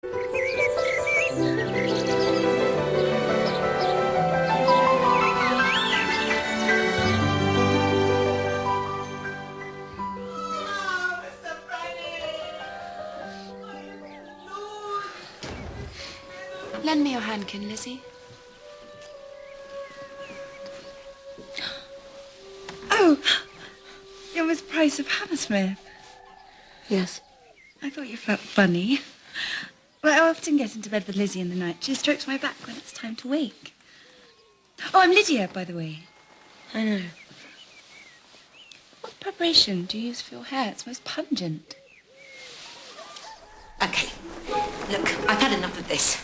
Lend me your handkin, Lizzie. Oh, you're Miss Price of Hammersmith. Yes. I thought you felt funny. Well, I often get into bed with Lizzie in the night. She strokes my back when it's time to wake. Oh, I'm Lydia, by the way. I know. What preparation do you use for your hair? It's most pungent. Okay, look, I've had enough of this.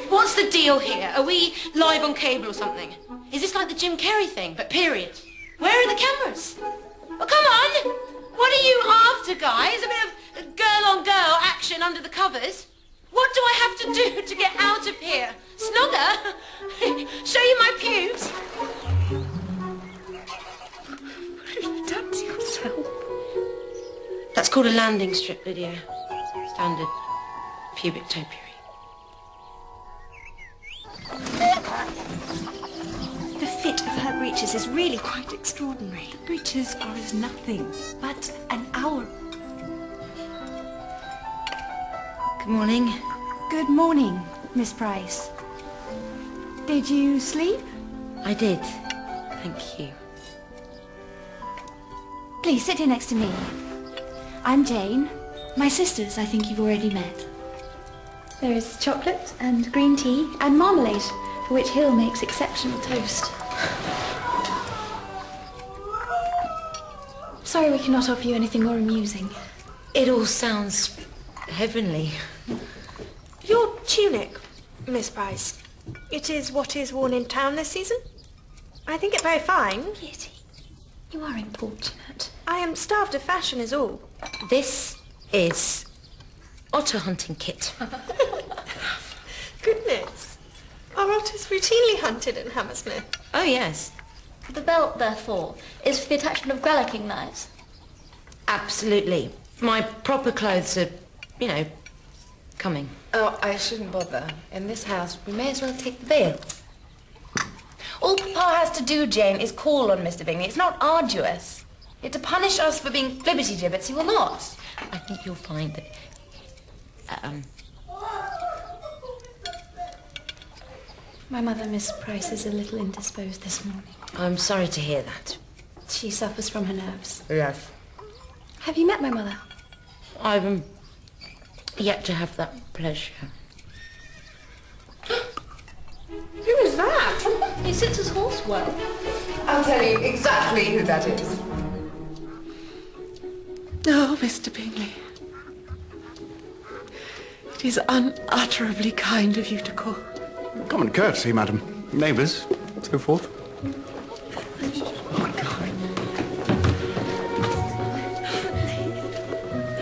What's the deal here? Are we live on cable or something? Is this like the Jim Carrey thing, but period? Where are the cameras? Well, come on! What are you after, guys? A bit of girl-on-girl action under the covers? What do I have to do to get out of here? Snugger? Show you my pubes? What have you done to yourself? That's called a landing strip, Lydia. Standard pubic topiary. The fit of her breeches is really quite extraordinary. The breeches are as nothing but an hour. Good morning. Good morning, Miss Price. Did you sleep? I did. Thank you. Please sit here next to me. I'm Jane. My sisters, I think you've already met. There is chocolate and green tea and marmalade, for which Hill makes exceptional toast. Sorry we cannot offer you anything more amusing. It all sounds heavenly. Your tunic, Miss Price, it is what is worn in town this season? I think it very fine. Kitty, you are importunate. I am starved of fashion is all. This is otter hunting kit. Goodness. Are otters routinely hunted in Hammersmith? Oh, yes. The belt, therefore, is for the attachment of gralloching knives. Absolutely. My proper clothes are, coming. Oh, I shouldn't bother. In this house, we may as well take the veil. All Papa has to do, Jane, is call on Mr. Bingley. It's not arduous. Yet to punish us for being flibberty-gibbets, he will not. I think you'll find that... My mother, Miss Price, is a little indisposed this morning. I'm sorry to hear that. She suffers from her nerves. Yes. Have you met my mother? I've yet to have that pleasure. Who is that? He sits as horse well. I'll tell you exactly who that is. Oh, Mr. Bingley. It is unutterably kind of you to call. Common courtesy, madam. Neighbours, so forth.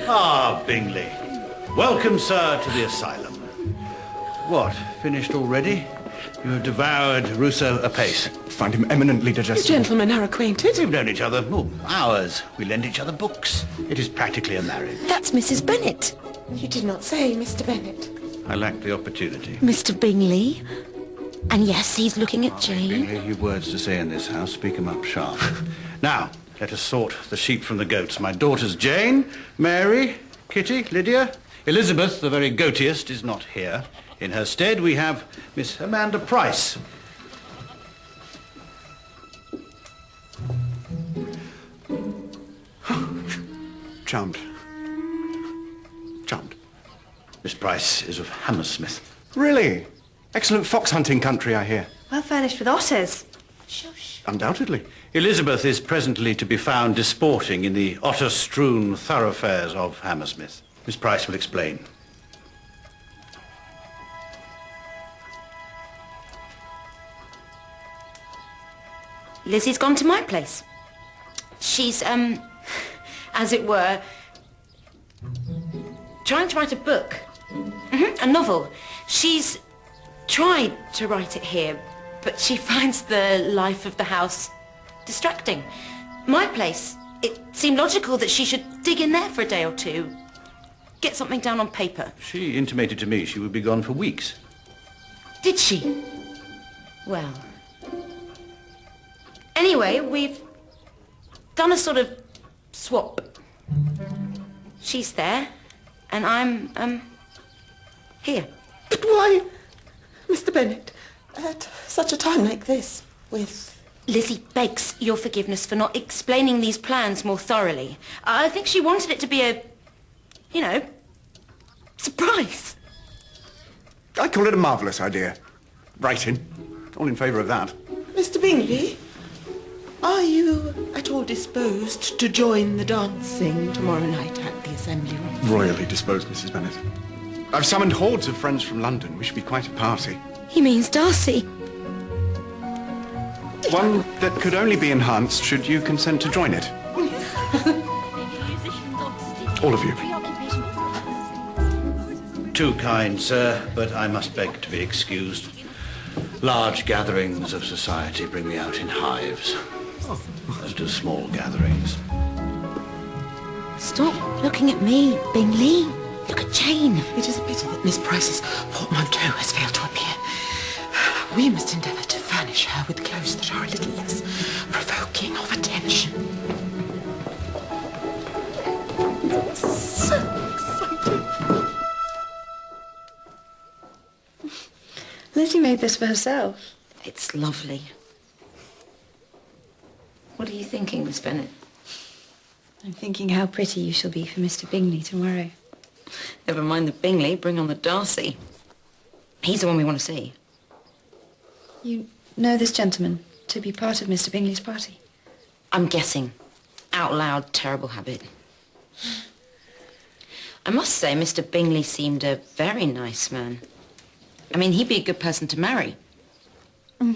Ah, Bingley. Welcome, sir, to the asylum. What, finished already? You have devoured Rousseau apace. Find him eminently digestible. Gentlemen are acquainted. We've known each other, hours. We lend each other books. It is practically a marriage. That's Mrs. Bennet. You did not say, Mr. Bennet. I lacked the opportunity. Mr. Bingley. And yes, he's looking at Jane. Bingley, you've words to say in this house. Speak 'em up sharp. Now, let us sort the sheep from the goats. My daughters Jane, Mary, Kitty, Lydia. Elizabeth, the very goatiest, is not here. In her stead, we have Miss Amanda Price. Charmed. Charmed. Miss Price is of Hammersmith. Really? Excellent fox hunting country, I hear. Well furnished with otters. Shush. Undoubtedly. Elizabeth is presently to be found disporting in the otter-strewn thoroughfares of Hammersmith. Miss Price will explain. Lizzie's gone to my place. She's, as it were, trying to write a book. A novel. She's tried to write it here, but she finds the life of the house distracting. My place, it seemed logical that she should dig in there for a day or two. get something down on paper. She intimated to me she would be gone for weeks. Did she? Well. Anyway, we've done a sort of swap. She's there, and I'm, here. But why, Mr. Bennet, at such a time like this, with... Lizzie begs your forgiveness for not explaining these plans more thoroughly. I think she wanted it to be a, you know, surprise. I call it a marvellous idea. Right in. All in favour of that. Mr. Bingley, are you at all disposed to join the dancing tomorrow night at the Assembly Rooms? Royally disposed, Mrs. Bennet. I've summoned hordes of friends from London. We should be quite a party. He means Darcy. One that could only be enhanced should you consent to join it. All of you. Too kind, sir, but I must beg to be excused. Large gatherings of society bring me out in hives. As do small gatherings. Stop looking at me, Bingley. Look at Jane. It is a pity that Miss Price's portmanteau has failed to appear. We must endeavour to furnish her with clothes that are a little less provoking of attention. So exciting. Lizzie made this for herself. It's lovely. What are you thinking, Miss Bennet? I'm thinking how pretty you shall be for Mr. Bingley tomorrow. Never mind the Bingley, bring on the Darcy. He's the one we want to see. You know this gentleman to be part of Mr. Bingley's party? I'm guessing. Out loud, terrible habit. I must say, Mr. Bingley seemed a very nice man. I mean, he'd be a good person to marry. I'd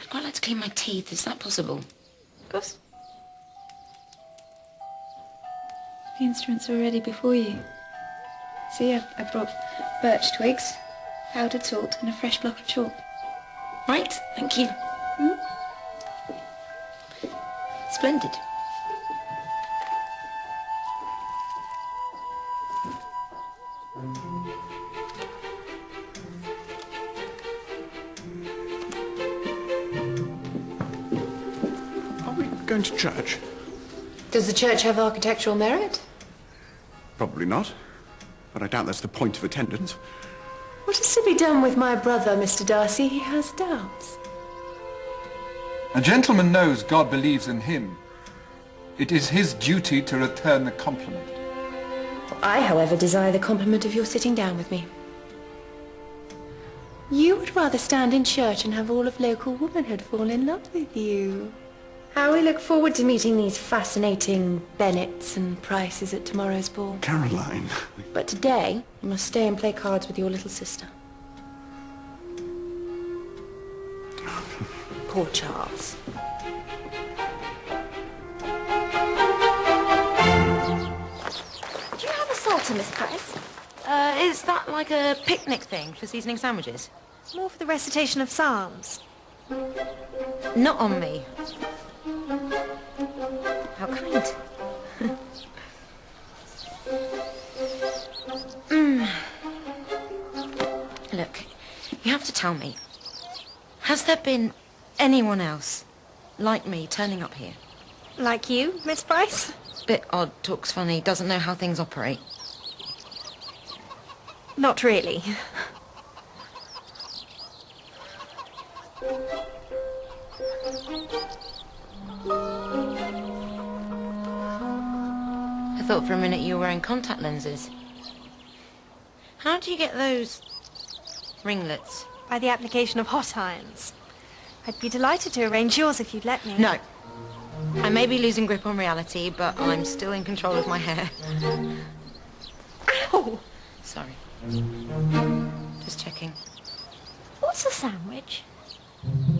quite like to clean my teeth. Is that possible? Of course. The instruments are ready before you. See, I brought birch twigs, powdered salt, and a fresh block of chalk. Right, thank you. Splendid. Are we going to church? Does the church have architectural merit? Probably not. But I doubt that's the point of attendance. What is to be done with my brother, Mr. Darcy? He has doubts. A gentleman knows God believes in him. It is his duty to return the compliment. I, however, desire the compliment of your sitting down with me. You would rather stand in church and have all of local womanhood fall in love with you. How we look forward to meeting these fascinating Bennets and Prices at tomorrow's ball. Caroline. But today, you must stay and play cards with your little sister. Poor Charles. Do you have a salter, Miss Price? Is that like a picnic thing for seasoning sandwiches? More for the recitation of psalms. Not on me. How kind. Look, you have to tell me. Has there been anyone else like me turning up here? Like you, Miss Price? Bit odd, talks funny, doesn't know how things operate. Not really. I thought for a minute you were wearing contact lenses. How do you get those ringlets? By the application of hot irons. I'd be delighted to arrange yours if you'd let me. No. I may be losing grip on reality, but I'm still in control of my hair. Ow! Sorry. Just checking. What's a sandwich?